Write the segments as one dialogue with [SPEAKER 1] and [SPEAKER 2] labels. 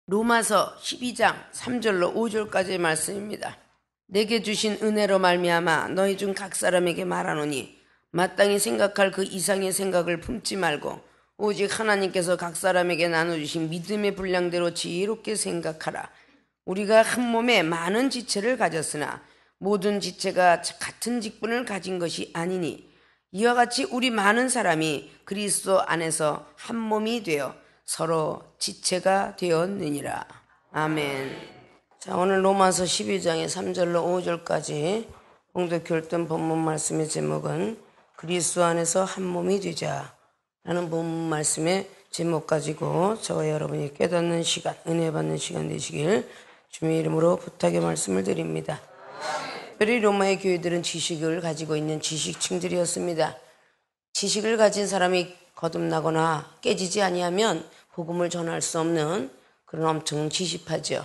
[SPEAKER 1] 로마서 12장 3절로 5절까지의 말씀입니다. 내게 주신 은혜로 말미암아 너희 중 각 사람에게 말하노니 마땅히 생각할 그 이상의 생각을 품지 말고 오직 하나님께서 각 사람에게 나눠주신 믿음의 분량대로 지혜롭게 생각하라. 우리가 한 몸에 많은 지체를 가졌으나 모든 지체가 같은 직분을 가진 것이 아니니 이와 같이 우리 많은 사람이 그리스도 안에서 한 몸이 되어 서로 지체가 되었느니라. 아멘. 자, 오늘 로마서 12장의 3절로 5절까지 봉독했던 본문 말씀의 제목은 그리스도 안에서 한 몸이 되자 라는 본문 말씀의 제목 가지고 저와 여러분이 깨닫는 시간, 은혜 받는 시간 되시길 주님의 이름으로 부탁의 말씀을 드립니다. 특별히 로마의 교회들은 지식을 가지고 있는 지식층들이었습니다. 지식을 가진 사람이 거듭나거나 깨지지 아니하면 복음을 전할 수 없는 그런 엄청 지식파죠.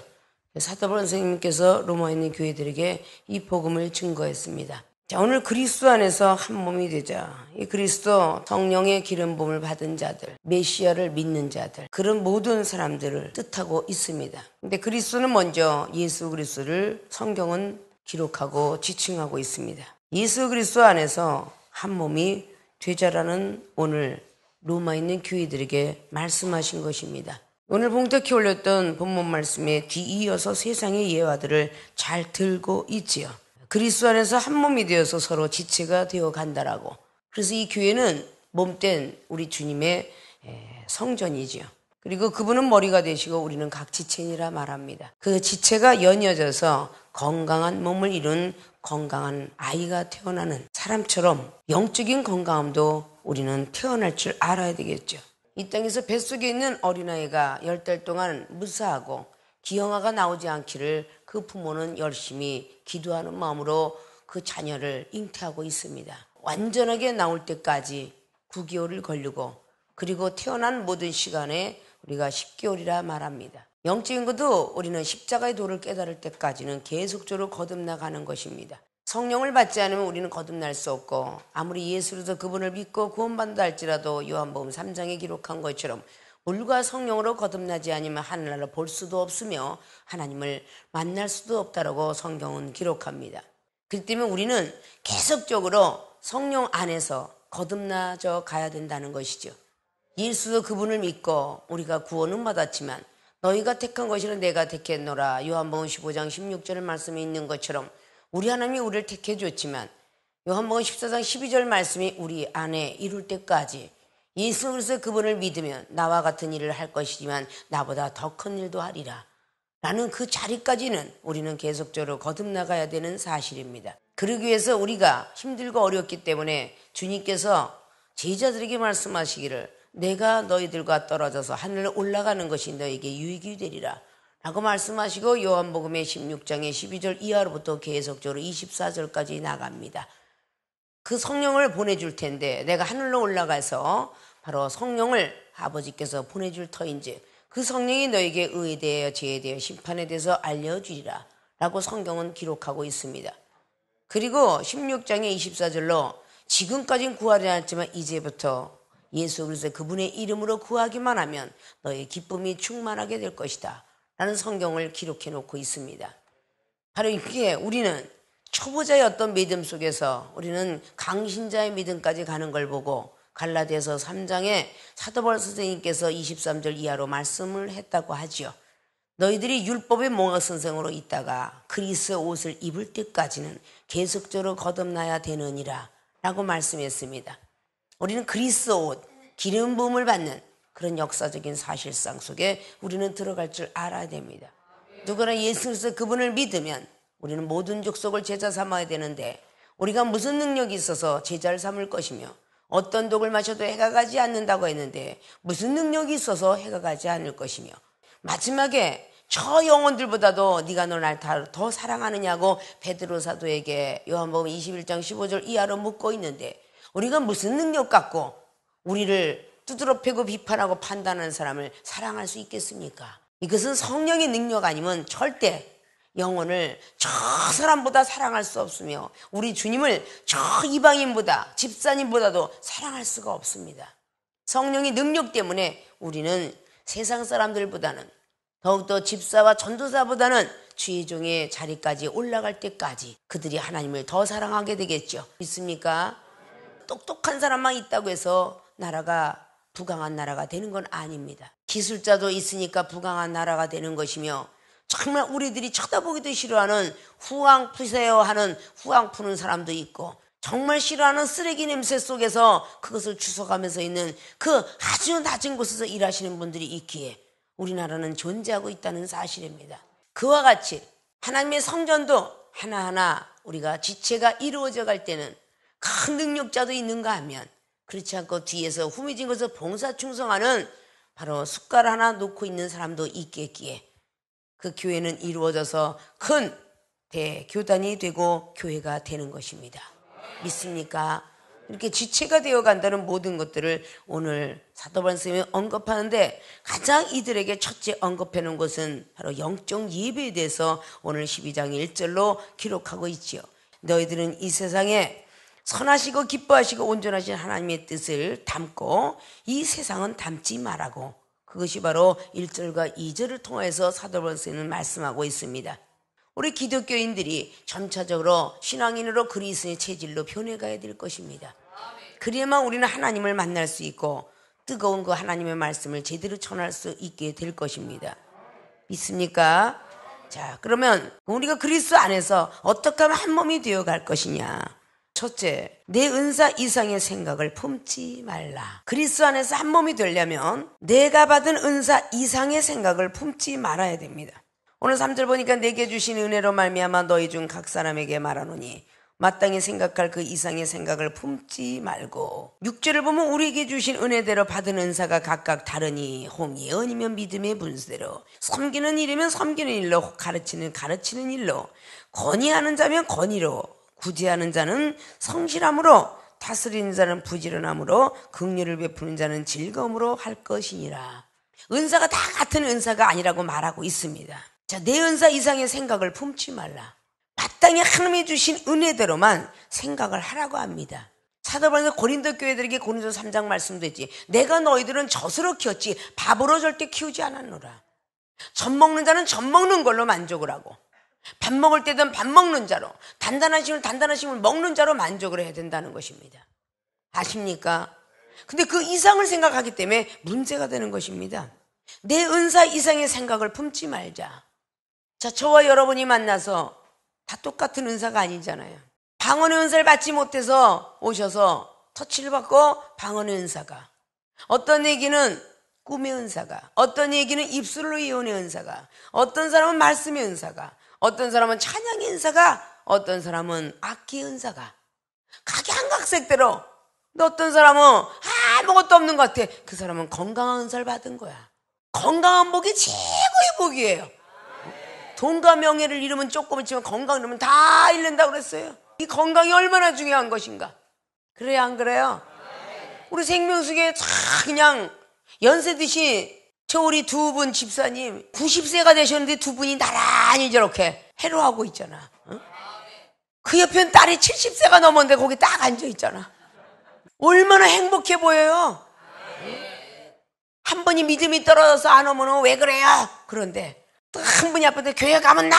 [SPEAKER 1] 사도 바울 선생님께서 로마에 있는 교회들에게 이 복음을 증거했습니다. 자, 오늘 그리스도 안에서 한 몸이 되자. 이 그리스도 성령의 기름 부음을 받은 자들, 메시아를 믿는 자들, 그런 모든 사람들을 뜻하고 있습니다. 근데 그리스도는 먼저 예수 그리스도를 성경은 기록하고 지칭하고 있습니다. 예수 그리스도 안에서 한 몸이 되자라는 오늘 로마에 있는 교회들에게 말씀하신 것입니다. 오늘 봉독해 올렸던 본문 말씀에 뒤이어서 세상의 예화들을 잘 들고 있지요. 그리스도 안에서 한 몸이 되어서 서로 지체가 되어 간다라고. 그래서 이 교회는 몸된 우리 주님의 성전이지요. 그리고 그분은 머리가 되시고 우리는 각 지체니라 말합니다. 그 지체가 연이어져서 건강한 몸을 이룬 건강한 아이가 태어나는 사람처럼 영적인 건강함도 우리는 태어날 줄 알아야 되겠죠. 이 땅에서 뱃속에 있는 어린아이가 10달 동안 무사하고 기형아가 나오지 않기를 그 부모는 열심히 기도하는 마음으로 그 자녀를 잉태하고 있습니다. 완전하게 나올 때까지 9개월을 걸리고 그리고 태어난 모든 시간에 우리가 10개월이라 말합니다. 영적인 것도 우리는 십자가의 도를 깨달을 때까지는 계속적으로 거듭나가는 것입니다. 성령을 받지 않으면 우리는 거듭날 수 없고 아무리 예수로서 그분을 믿고 구원받는다 할지라도 요한복음 3장에 기록한 것처럼 물과 성령으로 거듭나지 않으면 하늘나라를 볼 수도 없으며 하나님을 만날 수도 없다라고 성경은 기록합니다. 그렇기 때문에 우리는 계속적으로 성령 안에서 거듭나져 가야 된다는 것이죠. 예수도 그분을 믿고 우리가 구원은 받았지만 너희가 택한 것이는 내가 택했노라. 요한복음 15장 16절 말씀에 있는 것처럼 우리 하나님이 우리를 택해 줬지만 요한복음 14장 12절 말씀이 우리 안에 이룰 때까지 예수 그리스도 그분을 믿으면 나와 같은 일을 할 것이지만 나보다 더 큰 일도 하리라 라는 그 자리까지는 우리는 계속적으로 거듭나가야 되는 사실입니다. 그러기 위해서 우리가 힘들고 어렵기 때문에 주님께서 제자들에게 말씀하시기를 내가 너희들과 떨어져서 하늘로 올라가는 것이 너에게 유익이 되리라 라고 말씀하시고 요한복음의 16장의 12절 이하로부터 계속적으로 24절까지 나갑니다. 그 성령을 보내줄 텐데 내가 하늘로 올라가서 바로 성령을 아버지께서 보내줄 터인지 그 성령이 너에게 의에 대하여 죄에 대하여 심판에 대해서 알려주리라 라고 성경은 기록하고 있습니다. 그리고 16장의 24절로 지금까지는 구하지 않았지만 이제부터 예수 그리스도 그분의 이름으로 구하기만 하면 너의 기쁨이 충만하게 될 것이다 라는 성경을 기록해 놓고 있습니다. 바로 이게 우리는 초보자의 어떤 믿음 속에서 우리는 강신자의 믿음까지 가는 걸 보고 갈라디아서 3장에 사도 바울 선생님께서 23절 이하로 말씀을 했다고 하지요. 너희들이 율법의 몽학 선생으로 있다가 그리스도의 옷을 입을 때까지는 계속적으로 거듭나야 되느니라 라고 말씀했습니다. 우리는 그리스도 옷, 기름 부음을 받는 그런 역사적인 사실상 속에 우리는 들어갈 줄 알아야 됩니다. 누구나 예수 그리스도 그분을 믿으면 우리는 모든 족속을 제자 삼아야 되는데 우리가 무슨 능력이 있어서 제자를 삼을 것이며 어떤 독을 마셔도 해가 가지 않는다고 했는데 무슨 능력이 있어서 해가 가지 않을 것이며 마지막에 저 영혼들보다도 네가 날 더 사랑하느냐고 베드로 사도에게 요한복음 21장 15절 이하로 묻고 있는데 우리가 무슨 능력 갖고 우리를 두드러 패고 비판하고 판단하는 사람을 사랑할 수 있겠습니까? 이것은 성령의 능력 아니면 절대 영혼을 저 사람보다 사랑할 수 없으며 우리 주님을 저 이방인보다 집사님보다도 사랑할 수가 없습니다. 성령의 능력 때문에 우리는 세상 사람들보다는 더욱더 집사와 전도사보다는 주의종의 자리까지 올라갈 때까지 그들이 하나님을 더 사랑하게 되겠죠. 믿습니까? 똑똑한 사람만 있다고 해서 나라가 부강한 나라가 되는 건 아닙니다. 기술자도 있으니까 부강한 나라가 되는 것이며, 정말 우리들이 쳐다보기도 싫어하는 후황 푸세요 하는 후황 푸는 사람도 있고, 정말 싫어하는 쓰레기 냄새 속에서 그것을 주워가면서 있는 그 아주 낮은 곳에서 일하시는 분들이 있기에 우리나라는 존재하고 있다는 사실입니다. 그와 같이 하나님의 성전도 하나하나 우리가 지체가 이루어져 갈 때는 큰 능력자도 있는가 하면, 그렇지 않고 뒤에서 후미진 것을 봉사 충성하는 바로 숟갈 하나 놓고 있는 사람도 있겠기에 그 교회는 이루어져서 큰 대교단이 되고 교회가 되는 것입니다. 믿습니까? 이렇게 지체가 되어 간다는 모든 것들을 오늘 사도 바울 선생님이 언급하는데, 가장 이들에게 첫째 언급해 놓은 것은 바로 영적 예배에 대해서 오늘 12장 1절로 기록하고 있지요. 너희들은 이 세상에 선하시고 기뻐하시고 온전하신 하나님의 뜻을 담고 이 세상은 담지 말라고, 그것이 바로 1절과 2절을 통해서 사도 바울 선생님은 말씀하고 있습니다. 우리 기독교인들이 점차적으로 신앙인으로 그리스도의 체질로 변해가야 될 것입니다. 그래야만 우리는 하나님을 만날 수 있고 뜨거운 그 하나님의 말씀을 제대로 전할 수 있게 될 것입니다. 믿습니까? 자, 그러면 우리가 그리스도 안에서 어떻게 하면 한 몸이 되어갈 것이냐. 첫째, 내 은사 이상의 생각을 품지 말라. 그리스도 안에서 한 몸이 되려면 내가 받은 은사 이상의 생각을 품지 말아야 됩니다. 오늘 3절 보니까 내게 주신 은혜로 말미암아 너희 중 각 사람에게 말하노니 마땅히 생각할 그 이상의 생각을 품지 말고, 6절을 보면 우리에게 주신 은혜대로 받은 은사가 각각 다르니 홍의 은이면 믿음의 분수대로, 섬기는 일이면 섬기는 일로, 가르치는 일로, 건의하는 자면 건의로, 구제하는 자는 성실함으로, 다스리는 자는 부지런함으로, 긍휼을 베푸는 자는 즐거움으로 할 것이니라. 은사가 다 같은 은사가 아니라고 말하고 있습니다. 자, 내 은사 이상의 생각을 품지 말라. 마땅히 하나님이 주신 은혜대로만 생각을 하라고 합니다. 사도 바울은 고린도 교회들에게 고린도 3장 말씀도 했지. 내가 너희들은 젖으로 키웠지 밥으로 절대 키우지 않았노라. 젖 먹는 자는 젖 먹는 걸로 만족을 하고, 밥 먹을 때든 밥 먹는 자로, 단단하심을 먹는 자로 만족을 해야 된다는 것입니다. 아십니까? 근데 그 이상을 생각하기 때문에 문제가 되는 것입니다. 내 은사 이상의 생각을 품지 말자. 자, 저와 여러분이 만나서 다 똑같은 은사가 아니잖아요. 방언의 은사를 받지 못해서 오셔서 터치를 받고 방언의 은사가, 어떤 얘기는 꿈의 은사가, 어떤 얘기는 입술로 예언의 은사가, 어떤 사람은 말씀의 은사가, 어떤 사람은 찬양의 은사가, 어떤 사람은 악기의 은사가, 각양각색대로. 어떤 사람은 아무것도 없는 것 같아. 그 사람은 건강한 은사를 받은 거야. 건강한 복이 최고의 복이에요. 돈과 명예를 잃으면 조금 있지만 건강을 잃으면 다 잃는다고 그랬어요. 이 건강이 얼마나 중요한 것인가. 그래요, 안 그래요? 우리 생명수계 다 그냥 연세듯이, 저 우리 두 분 집사님 90세가 되셨는데 두 분이 나란히 저렇게 해로하고 있잖아. 응? 그 옆에는 딸이 70세가 넘었는데 거기 딱 앉아 있잖아. 얼마나 행복해 보여요. 한 분이 믿음이 떨어져서 안 오면 왜 그래요? 그런데 또 한 분이 앞에 교회 가면 나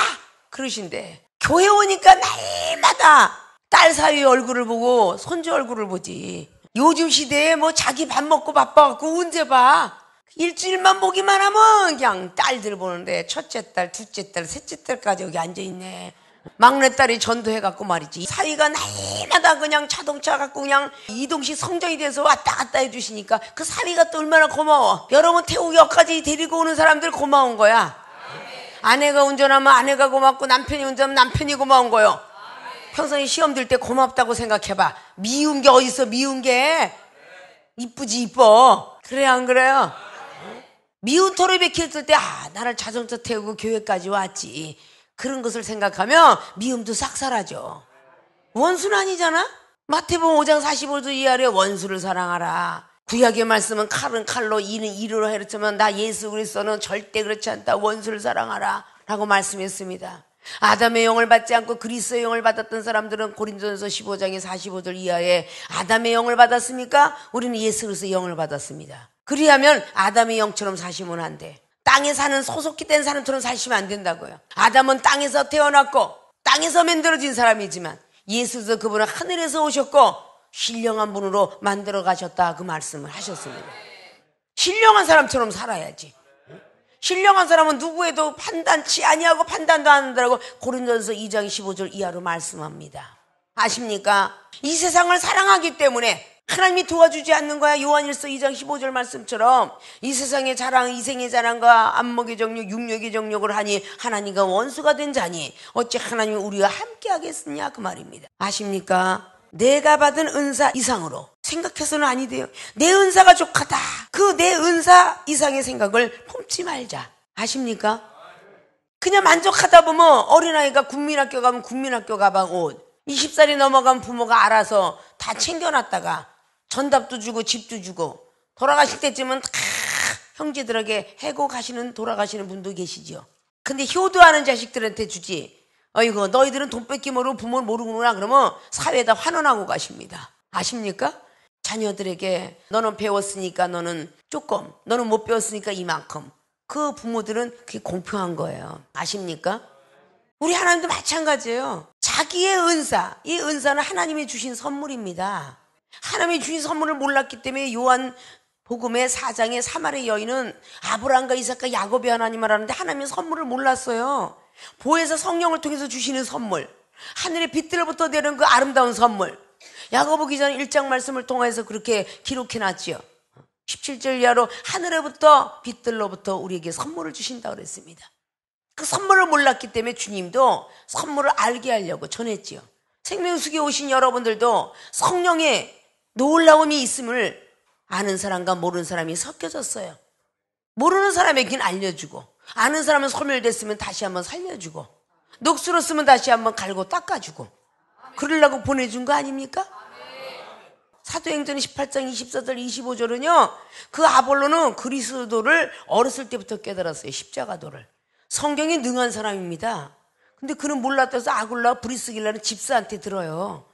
[SPEAKER 1] 그러신데, 교회 오니까 날마다 딸 사위 얼굴을 보고 손주 얼굴을 보지. 요즘 시대에 뭐 자기 밥 먹고 바빠갖고 언제 봐. 일주일만 보기만 하면 그냥 딸들 보는데 첫째 딸, 둘째 딸, 셋째 딸까지 여기 앉아있네. 막내딸이 전도해갖고 말이지. 사위가 날마다 그냥 자동차 갖고 그냥 이동식 성전이 돼서 왔다 갔다 해주시니까 그 사위가 또 얼마나 고마워. 여러분 태국역까지 데리고 오는 사람들 고마운 거야. 아내가 운전하면 아내가 고맙고, 남편이 운전하면 남편이 고마운 거요. 평소에 시험 들 때 고맙다고 생각해봐. 미운 게 어딨어. 미운 게 이쁘지 이뻐. 그래 안 그래요? 미운 토르베키 했을 때 나를 자동차 태우고 교회까지 왔지, 그런 것을 생각하면 미움도 싹 사라져. 원수는 아니잖아. 마태복음 5장 45절 이하에 원수를 사랑하라. 구약의 말씀은 칼은 칼로, 이는 이로 해르치면 나 예수 그리스도는 절대 그렇지 않다. 원수를 사랑하라 라고 말씀했습니다. 아담의 영을 받지 않고 그리스도의 영을 받았던 사람들은 고린도전서 15장의 45절 이하에 아담의 영을 받았습니까? 우리는 예수 그리스도의 영을 받았습니다. 그리하면 아담의 영처럼 사시면 안 돼. 땅에 사는 소속기 된 사람처럼 사시면 안 된다고요. 아담은 땅에서 태어났고 땅에서 만들어진 사람이지만 예수도 그분은 하늘에서 오셨고 신령한 분으로 만들어 가셨다, 그 말씀을 하셨습니다. 신령한 사람처럼 살아야지. 신령한 사람은 누구에도 판단치 아니하고 판단도 안 한다고 고린도전서 2장 15절 이하로 말씀합니다. 아십니까? 이 세상을 사랑하기 때문에 하나님이 도와주지 않는 거야. 요한일서 2장 15절 말씀처럼 이 세상의 자랑, 이생의 자랑과 안목의 정욕, 육력의 정욕을 하니 하나님과 원수가 된 자니 어찌 하나님이 우리와 함께 하겠느냐, 그 말입니다. 아십니까? 내가 받은 은사 이상으로 생각해서는 아니 돼요. 내 은사가 족하다, 그 내 은사 이상의 생각을 품지 말자. 아십니까? 그냥 만족하다 보면 어린아이가 국민학교 가면 국민학교 가방 옷, 20살이 넘어가면 부모가 알아서 다 챙겨놨다가 전답도 주고 집도 주고 돌아가실 때쯤은 다 형제들에게 해고 가시는, 돌아가시는 분도 계시죠. 근데 효도하는 자식들한테 주지. 어이구, 너희들은 돈 뺏기 모르고 부모를 모르구나 그러면 사회에다 환원하고 가십니다. 아십니까? 자녀들에게 너는 배웠으니까 너는 조금, 너는 못 배웠으니까 이만큼. 그 부모들은 그게 공평한 거예요. 아십니까? 우리 하나님도 마찬가지예요. 자기의 은사, 이 은사는 하나님이 주신 선물입니다. 하나님이 주신 선물을 몰랐기 때문에 요한 복음의 4장의 사마리 여인은 아브라함과 이삭과 야곱의 하나님을 하는데 하나님의 선물을 몰랐어요. 보혜사 성령을 통해서 주시는 선물, 하늘의 빛들로부터 내는 그 아름다운 선물, 야고보 기자는 1장 말씀을 통해서 그렇게 기록해놨지요. 17절 이하로 하늘로부터 빛들로부터 우리에게 선물을 주신다고 그랬습니다. 그 선물을 몰랐기 때문에 주님도 선물을 알게 하려고 전했지요. 생명수기에 오신 여러분들도 성령의 놀라움이 있음을 아는 사람과 모르는 사람이 섞여졌어요. 모르는 사람에게는 알려주고, 아는 사람은 소멸됐으면 다시 한번 살려주고, 녹슬었으면 다시 한번 갈고 닦아주고, 그러려고 보내준 거 아닙니까? 사도행전 18장 24절 25절은요 그 아볼로는 그리스도를 어렸을 때부터 깨달았어요. 십자가도를. 성경에 능한 사람입니다. 근데 그는 몰랐다서 아굴라 브리스길라는 집사한테 들어요.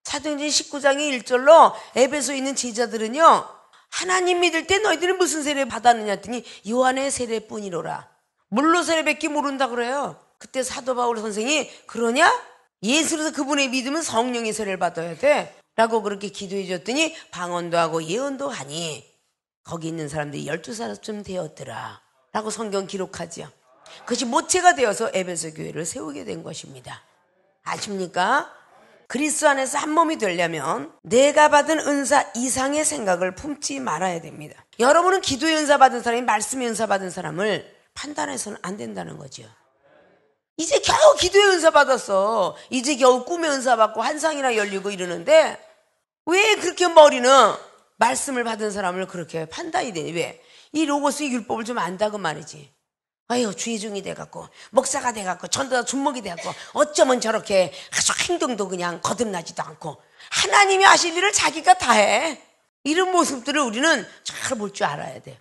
[SPEAKER 1] 사도행전 19장의 1절로 에베소에 있는 제자들은요, 하나님 믿을 때 너희들은 무슨 세례 받았느냐 했더니 요한의 세례뿐이로라. 물로 세례 뱉기 모른다 그래요. 그때 사도 바울 선생이 그러냐? 예수로서 그분의 믿으면 성령의 세례를 받아야 돼 라고 그렇게 기도해 줬더니 방언도 하고 예언도 하니 거기 있는 사람들이 12살쯤 되었더라 라고 성경 기록하지요. 그것이 모체가 되어서 에베소 교회를 세우게 된 것입니다. 아십니까? 그리스도 안에서 한 몸이 되려면 내가 받은 은사 이상의 생각을 품지 말아야 됩니다. 여러분은 기도의 은사 받은 사람이 말씀의 은사 받은 사람을 판단해서는 안 된다는 거죠. 이제 겨우 기도의 은사 받았어. 이제 겨우 꿈의 은사 받고 환상이나 열리고 이러는데 왜 그렇게 머리는 말씀을 받은 사람을 그렇게 판단이 되니? 왜? 이 로고스의 율법을 좀 안다고 말이지. 아유, 주의중이 돼갖고 목사가 돼갖고 전도자 준목이 돼갖고 어쩌면 저렇게 아주 행동도 그냥 거듭나지도 않고 하나님이 하실 일을 자기가 다 해. 이런 모습들을 우리는 잘 볼 줄 알아야 돼.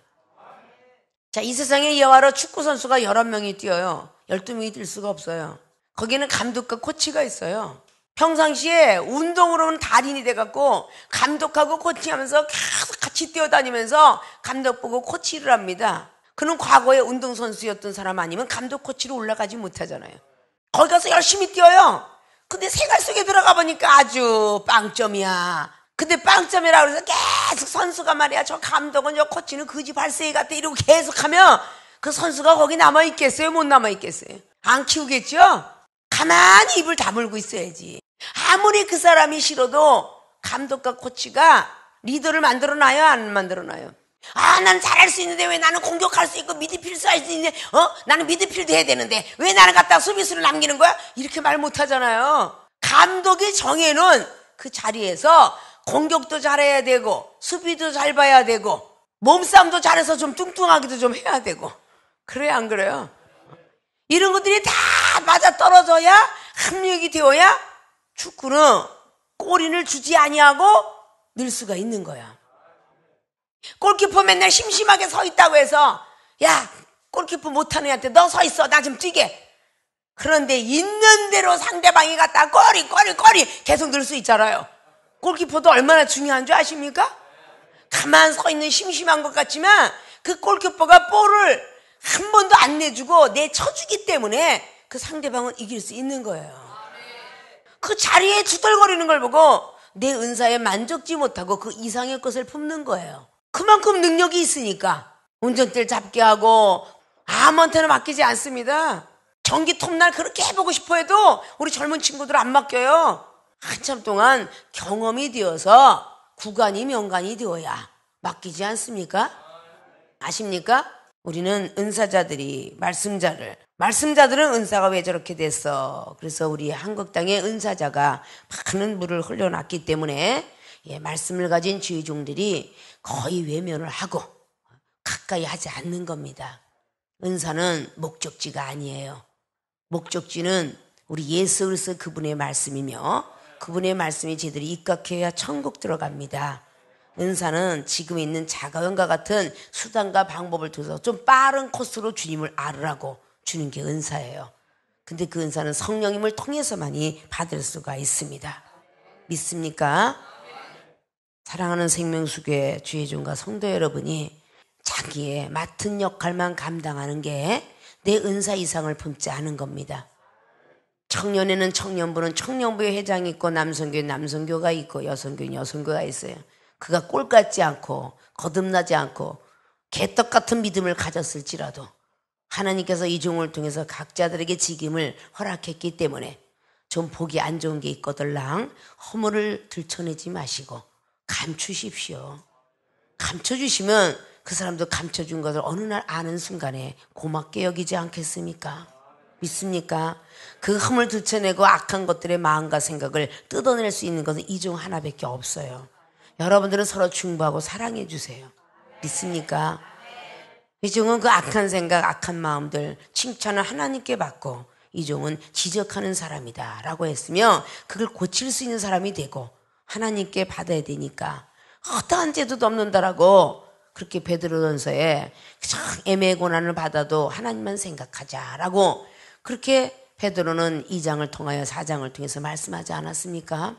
[SPEAKER 1] 자, 이 세상에 이와로 축구 선수가 11명이 뛰어요. 12명이 뛸 수가 없어요. 거기는 감독과 코치가 있어요. 평상시에 운동으로는 달인이 돼갖고 감독하고 코치하면서 계속 같이 뛰어다니면서 감독 보고 코치를 합니다. 그는 과거에 운동선수였던 사람 아니면 감독 코치로 올라가지 못하잖아요. 거기 가서 열심히 뛰어요. 근데 생활 속에 들어가 보니까 아주 빵점이야. 근데 빵점이라고 해서 계속 선수가 말이야, 저 감독은 저 코치는 거지 발세이 같아 이러고 계속하면 그 선수가 거기 남아있겠어요? 못 남아있겠어요? 안 키우겠죠? 가만히 입을 다물고 있어야지. 아무리 그 사람이 싫어도 감독과 코치가 리더를 만들어놔요? 안 만들어놔요? 아, 난 잘할 수 있는데 왜 나는 공격할 수 있고 미드필드 할 수 있는데 나는 미드필드 해야 되는데 왜 나는 갖다 수비수를 남기는 거야? 이렇게 말 못하잖아요. 감독이 정해놓은 그 자리에서 공격도 잘해야 되고 수비도 잘 봐야 되고 몸싸움도 잘해서 좀 뚱뚱하기도 좀 해야 되고, 그래야 안 그래요? 이런 것들이 다 맞아 떨어져야 합력이 되어야 축구는 골인을 주지 아니하고 늘 수가 있는 거야. 골키퍼 맨날 심심하게 서 있다고 해서 야, 골키퍼 못하는 애한테 너 서 있어, 나 좀 뛰게. 그런데 있는 대로 상대방이 갖다 꼬리 계속 넣을 수 있잖아요. 골키퍼도 얼마나 중요한 줄 아십니까? 가만 서 있는 심심한 것 같지만 그 골키퍼가 볼을 한 번도 안 내주고 내쳐주기 때문에 그 상대방은 이길 수 있는 거예요. 그 자리에 투덜거리는 걸 보고 내 은사에 만족지 못하고 그 이상의 것을 품는 거예요. 그만큼 능력이 있으니까 운전대를 잡게 하고 아무한테나 맡기지 않습니다. 전기 톱날 그렇게 해보고 싶어 해도 우리 젊은 친구들 안 맡겨요. 한참 동안 경험이 되어서 구간이 명간이 되어야 맡기지 않습니까? 아십니까? 우리는 은사자들이 말씀자들은 은사가 왜 저렇게 됐어? 그래서 우리 한국 땅에 은사자가 많은 물을 흘려놨기 때문에 말씀을 가진 주의종들이 거의 외면을 하고 가까이 하지 않는 겁니다. 은사는 목적지가 아니에요. 목적지는 우리 예수 그리스도 그분의 말씀이며 그분의 말씀이 제대로 입각해야 천국 들어갑니다. 은사는 지금 있는 자가용과 같은 수단과 방법을 통해서 좀 빠른 코스로 주님을 알으라고 주는 게 은사예요. 근데 그 은사는 성령님을 통해서만이 받을 수가 있습니다. 믿습니까? 사랑하는 생명수교회 주의종과 성도 여러분이 자기의 맡은 역할만 감당하는 게 내 은사 이상을 품지 않은 겁니다. 청년에는 청년부는 청년부의 회장이 있고 남성교회 남성교가 있고 여성교회 여성교가 있어요. 그가 꼴 같지 않고 거듭나지 않고 개떡 같은 믿음을 가졌을지라도 하나님께서 이 종을 통해서 각자들에게 직임을 허락했기 때문에 좀 보기 안 좋은 게 있거들랑 허물을 들춰내지 마시고 감추십시오. 감춰주시면 그 사람도 감춰준 것을 어느 날 아는 순간에 고맙게 여기지 않겠습니까? 믿습니까? 그 흠을 들춰내고 악한 것들의 마음과 생각을 뜯어낼 수 있는 것은 이 종 하나밖에 없어요. 여러분들은 서로 중보하고 사랑해 주세요. 믿습니까? 이 종은 그 악한 생각, 악한 마음들 칭찬을 하나님께 받고 이 종은 지적하는 사람이다 라고 했으며 그걸 고칠 수 있는 사람이 되고 하나님께 받아야 되니까 어떠한 죄도 없는다라고 그렇게 베드로전서에 애매의 고난을 받아도 하나님만 생각하자라고 그렇게 베드로는 2장을 통하여 4장을 통해서 말씀하지 않았습니까?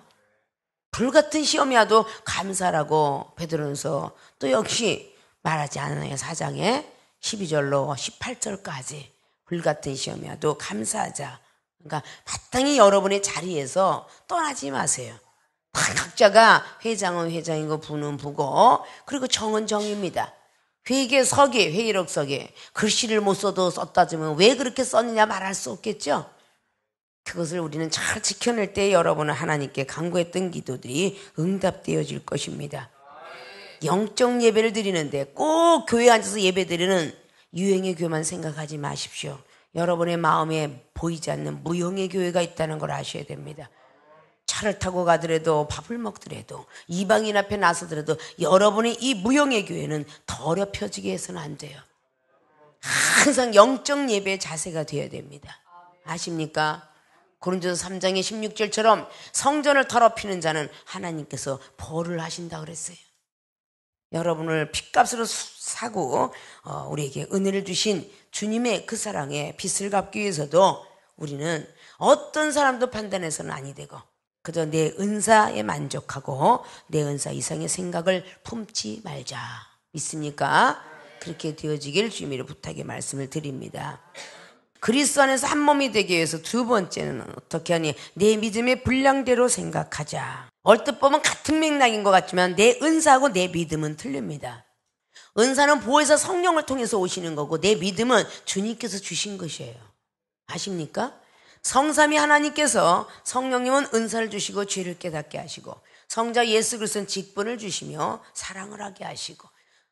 [SPEAKER 1] 불같은 시험이 와도 감사라고 베드로전서 또 역시 말하지 않아요. 4장에 12절로 18절까지 불같은 시험이 와도 감사하자. 그러니까 마땅히 여러분의 자리에서 떠나지 마세요. 각자가 회장은 회장이고 부는 부고 그리고 정은 정입니다. 회계 서기, 회의록 서기 글씨를 못 써도 썼다지만 왜 그렇게 썼느냐 말할 수 없겠죠. 그것을 우리는 잘 지켜낼 때 여러분은 하나님께 간구했던 기도들이 응답되어질 것입니다. 영적 예배를 드리는데 꼭 교회에 앉아서 예배 드리는 유행의 교회만 생각하지 마십시오. 여러분의 마음에 보이지 않는 무형의 교회가 있다는 걸 아셔야 됩니다. 차를 타고 가더라도 밥을 먹더라도 이방인 앞에 나서더라도 여러분의 이 무형의 교회는 더럽혀지게 해서는 안 돼요. 항상 영적 예배의 자세가 되어야 됩니다. 아십니까? 고린도서 3장의 16절처럼 성전을 더럽히는 자는 하나님께서 벌을 하신다 그랬어요. 여러분을 핏값으로 사고 우리에게 은혜를 주신 주님의 그 사랑에 빚을 갚기 위해서도 우리는 어떤 사람도 판단해서는 아니 되고 그저 내 은사에 만족하고 내 은사 이상의 생각을 품지 말자. 믿습니까? 그렇게 되어지길 주님으로 부탁의 말씀을 드립니다. 그리스도 안에서 한 몸이 되기 위해서 두 번째는 어떻게 하니? 내 믿음의 분량대로 생각하자. 얼뜻 보면 같은 맥락인 것 같지만 내 은사하고 내 믿음은 틀립니다. 은사는 보혜사 성령을 통해서 오시는 거고 내 믿음은 주님께서 주신 것이에요. 아십니까? 성삼위 하나님께서 성령님은 은사를 주시고 죄를 깨닫게 하시고 성자 예수 그리스도는 직분을 주시며 사랑을 하게 하시고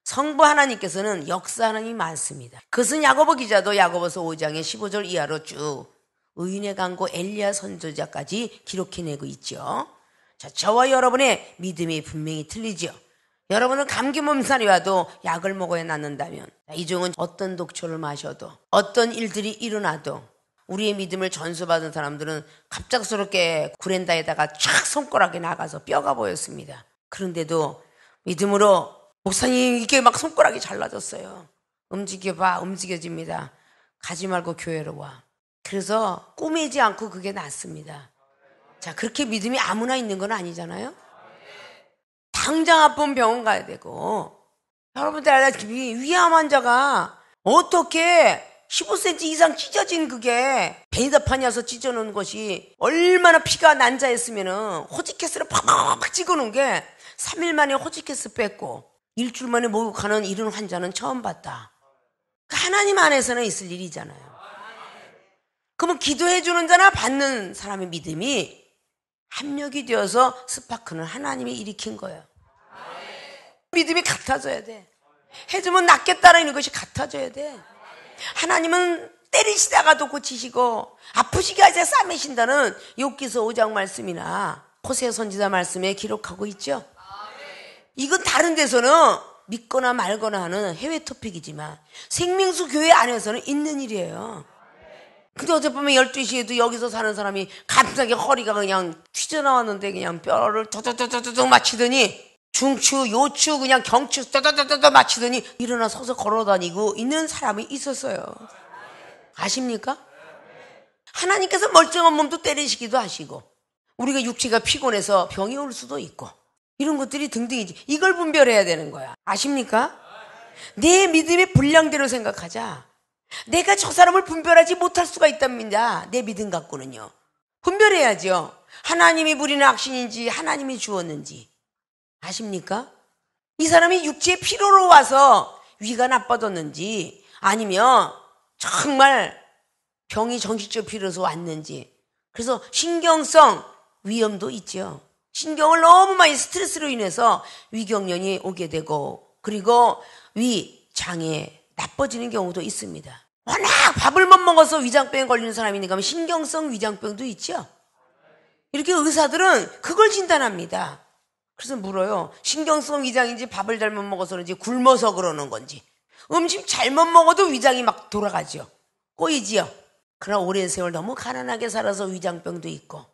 [SPEAKER 1] 성부 하나님께서는 역사하는 이 많습니다. 그것은 야고보 기자도 야고보서 5장의 15절 이하로 쭉 의인의 강고 엘리야 선지자까지 기록해내고 있죠. 자, 저와 여러분의 믿음이 분명히 틀리죠. 여러분은 감기 몸살이 와도 약을 먹어야 낫는다면 이 종은 어떤 독초를 마셔도 어떤 일들이 일어나도 우리의 믿음을 전수받은 사람들은 갑작스럽게 구렌다에다가 촥 손가락에 나가서 뼈가 보였습니다. 그런데도 믿음으로 목사님 이게 막 손가락이 잘라졌어요. 움직여봐. 움직여집니다. 가지 말고 교회로 와. 그래서 꼬매지 않고 그게 낫습니다. 자, 그렇게 믿음이 아무나 있는 건 아니잖아요. 당장 아픈 병원 가야 되고 여러분들 알다시피 위암 환자가 어떻게 15cm 이상 찢어진 그게 베니다판이어서 찢어놓은 것이 얼마나 피가 난자했으면은 호지케스를 팍팍 찍어놓은 게 3일 만에 호지케스 뺐고 일주일 만에 목욕하는 이런 환자는 처음 봤다. 하나님 안에서는 있을 일이잖아요. 그러면 기도해 주는 자나 받는 사람의 믿음이 합력이 되어서 스파크는 하나님이 일으킨 거예요. 믿음이 같아져야 돼. 해주면 낫겠다라는 것이 같아져야 돼. 하나님은 때리시다가도 고치시고 아프시게 하자 싸매신다는 욥기서 5장 말씀이나 호세아 선지자 말씀에 기록하고 있죠. 이건 다른 데서는 믿거나 말거나 하는 해외 토픽이지만 생명수 교회 안에서는 있는 일이에요. 근데 어젯밤에 12시에도 여기서 사는 사람이 갑자기 허리가 그냥 튀져나왔는데 그냥 뼈를 도도도도도 맞히더니 중추, 요추, 그냥 경추 도도도도 맞히더니 일어나 서서 걸어다니고 있는 사람이 있었어요. 아십니까? 하나님께서 멀쩡한 몸도 때리시기도 하시고 우리가 육체가 피곤해서 병이 올 수도 있고 이런 것들이 등등이지. 이걸 분별해야 되는 거야. 아십니까? 내 믿음의 분량대로 생각하자. 내가 저 사람을 분별하지 못할 수가 있답니다. 내 믿음 갖고는요. 분별해야죠. 하나님이 부리는 악신인지 하나님이 주었는지. 아십니까? 이 사람이 육체의 피로로 와서 위가 나빠졌는지 아니면 정말 병이 정신적 피로서 왔는지. 그래서 신경성 위험도 있죠. 신경을 너무 많이 스트레스로 인해서 위경련이 오게 되고 그리고 위장에 나빠지는 경우도 있습니다. 워낙 밥을 못 먹어서 위장병에 걸리는 사람이 있는가 하면 신경성 위장병도 있죠. 이렇게 의사들은 그걸 진단합니다. 그래서 물어요. 신경성 위장인지 밥을 잘못 먹어서 그런지 굶어서 그러는 건지. 음식 잘못 먹어도 위장이 막 돌아가죠. 꼬이지요. 그러나 오랜 세월 너무 가난하게 살아서 위장병도 있고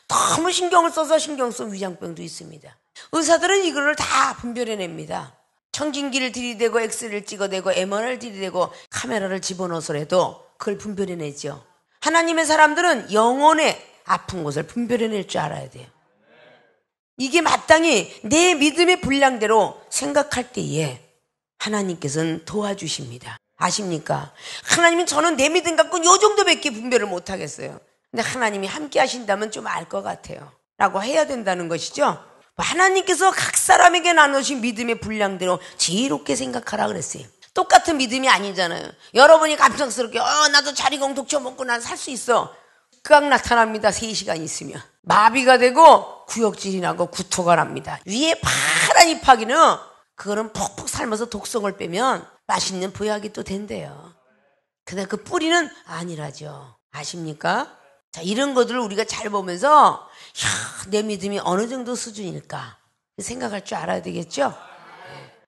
[SPEAKER 1] 너무 신경을 써서 신경성 위장병도 있습니다. 의사들은 이거를 다 분별해냅니다. 청진기를 들이대고 엑스를 찍어대고 MRI를 들이대고 카메라를 집어넣어서라도 그걸 분별해내죠. 하나님의 사람들은 영혼의 아픈 곳을 분별해낼 줄 알아야 돼요. 이게 마땅히 내 믿음의 분량대로 생각할 때에 하나님께서는 도와주십니다. 아십니까? 하나님은 저는 내 믿음 갖고 요 정도밖에 분별을 못하겠어요. 근데 하나님이 함께 하신다면 좀 알 것 같아요. 라고 해야 된다는 것이죠. 하나님께서 각 사람에게 나누신 믿음의 분량대로 지혜롭게 생각하라 그랬어요. 똑같은 믿음이 아니잖아요. 여러분이 감성스럽게 나도 자리공 독초 먹고 난 살 수 있어. 극악 나타납니다. 3시간 있으면. 마비가 되고 구역질이 나고 구토가 납니다. 위에 파란 잎하기는 그거는 푹푹 삶아서 독성을 빼면 맛있는 보약이 또 된대요. 근데 그 뿌리는 아니라죠. 아십니까? 자, 이런 것들을 우리가 잘 보면서 내 믿음이 어느 정도 수준일까 생각할 줄 알아야 되겠죠?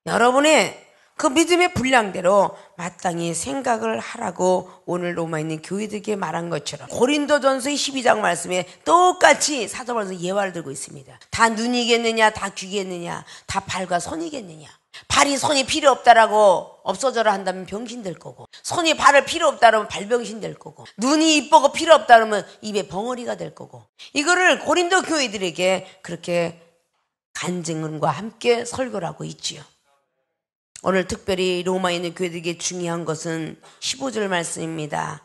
[SPEAKER 1] 여러분의 그 믿음의 분량대로 마땅히 생각을 하라고 오늘 로마에 있는 교회들에게 말한 것처럼 고린도전서의 12장 말씀에 똑같이 사도 바울은 예화를 들고 있습니다. 다 눈이겠느냐, 다 귀겠느냐, 다 발과 손이겠느냐. 발이 손이 필요 없다라고 없어져라 한다면 병신 될 거고, 손이 발을 필요 없다라면 발병신 될 거고, 눈이 이쁘고 필요 없다라면 입에 벙어리가 될 거고. 이거를 고린도 교회들에게 그렇게 간증과 함께 설교를 하고 있지요. 오늘 특별히 로마에 있는 교회들에게 중요한 것은 15절 말씀입니다.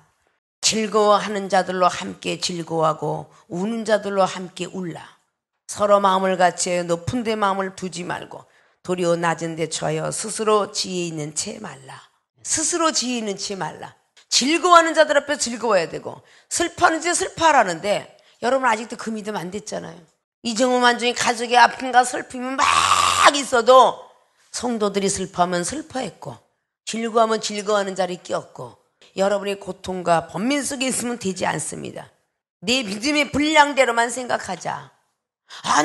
[SPEAKER 1] 즐거워하는 자들로 함께 즐거워하고 우는 자들로 함께 울라. 서로 마음을 같이 높은 데 마음을 두지 말고 도리어 낮은 데 처하여 스스로 지혜 있는 채 말라. 스스로 지혜 있는 채 말라. 즐거워하는 자들 앞에 즐거워야 되고 슬퍼하는 자 슬퍼하라는데 여러분 아직도 그 믿음 안 됐잖아요. 이정우 만중에 가족의 아픔과 슬픔이 막 있어도 성도들이 슬퍼하면 슬퍼했고 즐거워하면 즐거워하는 자리에 끼었고 여러분의 고통과 번민 속에 있으면 되지 않습니다. 내 믿음의 분량대로만 생각하자.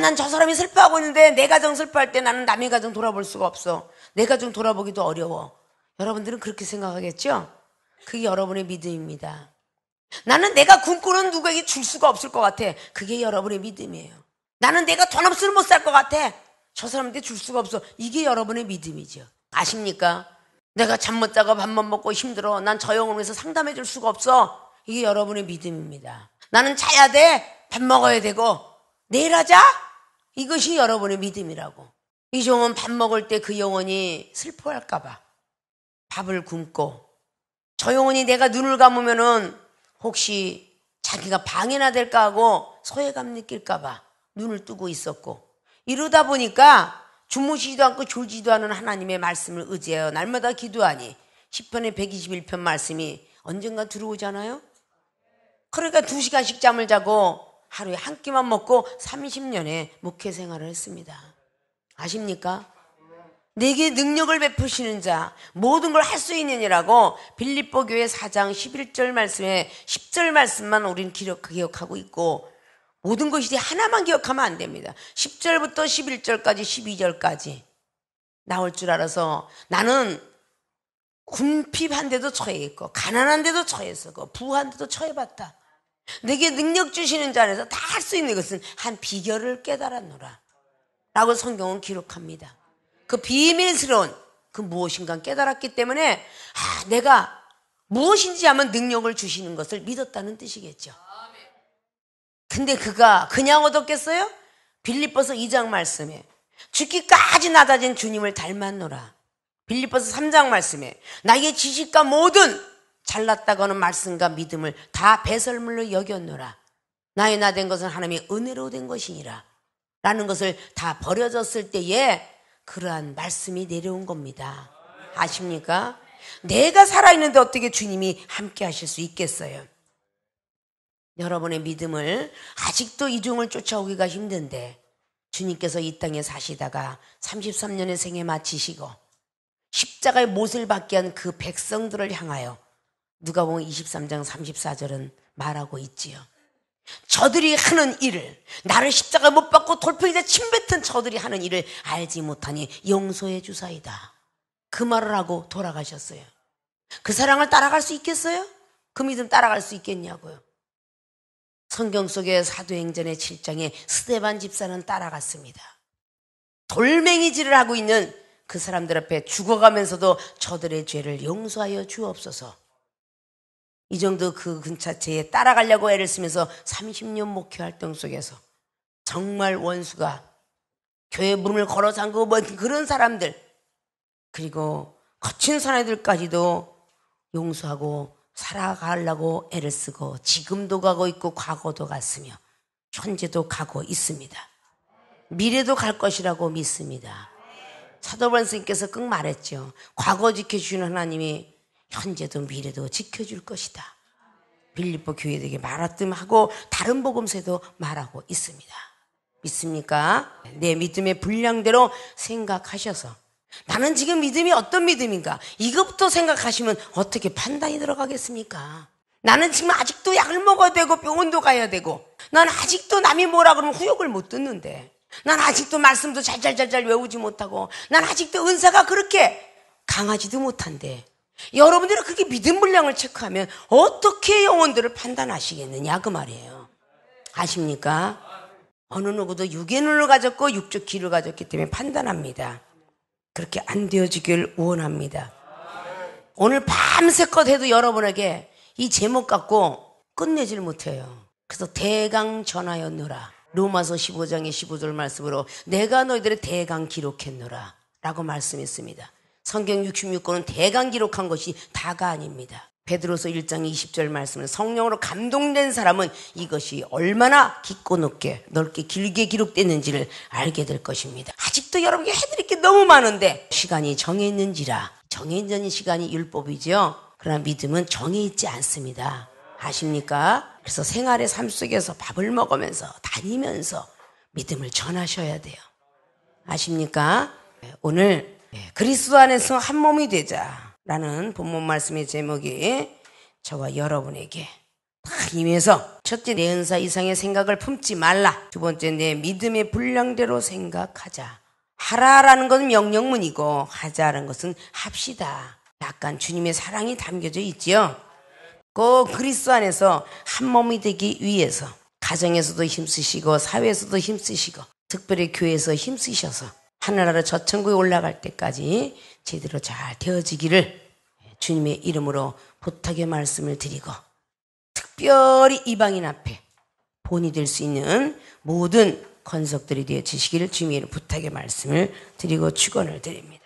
[SPEAKER 1] 난 저 사람이 슬퍼하고 있는데 내 가정 슬퍼할 때 나는 남의 가정 돌아볼 수가 없어. 내 가정 돌아보기도 어려워. 여러분들은 그렇게 생각하겠죠? 그게 여러분의 믿음입니다. 나는 내가 꿈꾸는 누구에게 줄 수가 없을 것 같아. 그게 여러분의 믿음이에요. 나는 내가 돈 없으면 못 살 것 같아. 저 사람한테 줄 수가 없어. 이게 여러분의 믿음이죠. 아십니까? 내가 잠 못 자고 밥만 먹고 힘들어. 난 저 영혼을 위해서 상담해 줄 수가 없어. 이게 여러분의 믿음입니다. 나는 자야 돼. 밥 먹어야 되고. 내일 하자? 이것이 여러분의 믿음이라고. 이 영혼 밥 먹을 때 그 영혼이 슬퍼할까 봐 밥을 굶고 조용히 내가 눈을 감으면은 혹시 자기가 방해나 될까 하고 소외감 느낄까 봐 눈을 뜨고 있었고, 이러다 보니까 주무시지도 않고 졸지도 않은 하나님의 말씀을 의지하여 날마다 기도하니 시편의 121편 말씀이 언젠가 들어오잖아요. 그러니까 2시간씩 잠을 자고 하루에 한 끼만 먹고 30년의 목회 생활을 했습니다. 아십니까? 내게 능력을 베푸시는 자, 모든 걸 할 수 있느니라고 빌립보 교회 4장 11절 말씀에 10절 말씀만 우린 기억하고 있고, 모든 것이 하나만 기억하면 안 됩니다. 10절부터 11절까지 12절까지 나올 줄 알아서 나는 궁핍한 데도 처해있고 가난한 데도 처했었고 부한 데도 처해봤다. 내게 능력 주시는 자 안에서 다 할 수 있는 것은 한 비결을 깨달았노라 라고 성경은 기록합니다. 그 비밀스러운 그 무엇인가 깨달았기 때문에 내가 무엇인지 하면 능력을 주시는 것을 믿었다는 뜻이겠죠. 근데 그가 그냥 얻었겠어요? 빌립보서 2장 말씀에 죽기까지 낮아진 주님을 닮았노라. 빌립보서 3장 말씀에 나의 지식과 모든 잘났다고 하는 말씀과 믿음을 다 배설물로 여겼노라. 나의 나 된 것은 하나님의 은혜로 된 것이니라 라는 것을 다 버려졌을 때에 그러한 말씀이 내려온 겁니다. 아십니까? 내가 살아있는데 어떻게 주님이 함께 하실 수 있겠어요? 여러분의 믿음을 아직도 이중을 쫓아오기가 힘든데 주님께서 이 땅에 사시다가 33년의 생애 마치시고 십자가의 못을 받게 한 그 백성들을 향하여 누가복음 23장 34절은 말하고 있지요. 저들이 하는 일을, 나를 십자가에 못 박고 돌멩이에 침뱉은 저들이 하는 일을 알지 못하니 용서해 주사이다. 그 말을 하고 돌아가셨어요. 그 사랑을 따라갈 수 있겠어요? 그 믿음 따라갈 수 있겠냐고요. 성경 속의 사도행전의 7장에 스데반 집사는 따라갔습니다. 돌멩이질을 하고 있는 그 사람들 앞에 죽어가면서도 저들의 죄를 용서하여 주옵소서. 이 정도 그 근처에 따라가려고 애를 쓰면서 30년 목회 활동 속에서 정말 원수가 교회 문을 걸어 잠그고 뭐 그런 사람들, 그리고 거친 사람들까지도 용서하고 살아가려고 애를 쓰고 지금도 가고 있고 과거도 갔으며 현재도 가고 있습니다. 미래도 갈 것이라고 믿습니다. 사도 바울 선생님께서 꼭 말했죠. 과거 지켜주시는 하나님이 현재도 미래도 지켜줄 것이다. 빌립보 교회에게 말하듯 하고 다른 복음서에도 말하고 있습니다. 믿습니까? 내 믿음의 분량대로 생각하셔서 나는 지금 믿음이 어떤 믿음인가? 이것부터 생각하시면 어떻게 판단이 들어가겠습니까? 나는 지금 아직도 약을 먹어야 되고 병원도 가야 되고, 난 아직도 남이 뭐라 그러면 후욕을 못 듣는데, 난 아직도 말씀도 잘 외우지 못하고, 난 아직도 은사가 그렇게 강하지도 못한데, 여러분들이 그렇게 믿음 분량을 체크하면 어떻게 영혼들을 판단하시겠느냐 그 말이에요. 아십니까? 어느 누구도 육의 눈을 가졌고 육적 귀를 가졌기 때문에 판단합니다. 그렇게 안 되어지길 원합니다. 오늘 밤새껏 해도 여러분에게 이 제목 갖고 끝내질 못해요. 그래서 대강 전하였노라. 로마서 15장의 15절 말씀으로 내가 너희들의 대강 기록했노라 라고 말씀했습니다. 성경 66권은 대강 기록한 것이 다가 아닙니다. 베드로서 1장 20절 말씀은 성령으로 감동된 사람은 이것이 얼마나 깊고 넓게 길게 기록됐는지를 알게 될 것입니다. 아직도 여러분께 해드릴 게 너무 많은데 시간이 정해있는지라. 정해있는 시간이 율법이죠. 그러나 믿음은 정해있지 않습니다. 아십니까? 그래서 생활의 삶 속에서 밥을 먹으면서 다니면서 믿음을 전하셔야 돼요. 아십니까? 오늘 그리스도 안에서 한 몸이 되자라는 본문 말씀의 제목이 저와 여러분에게 다 임해서, 첫째, 내 은사 이상의 생각을 품지 말라. 두 번째, 내 믿음의 분량대로 생각하자. 하라라는 것은 명령문이고 하자라는 것은 합시다. 약간 주님의 사랑이 담겨져 있지요. 꼭 그리스도 안에서 한 몸이 되기 위해서 가정에서도 힘쓰시고 사회에서도 힘쓰시고 특별히 교회에서 힘쓰셔서 하늘나라 저 천국에 올라갈 때까지 제대로 잘 되어지기를 주님의 이름으로 부탁의 말씀을 드리고, 특별히 이방인 앞에 본이 될 수 있는 모든 건석들이 되어지시기를 주님의 이름 부탁의 말씀을 드리고 축원을 드립니다.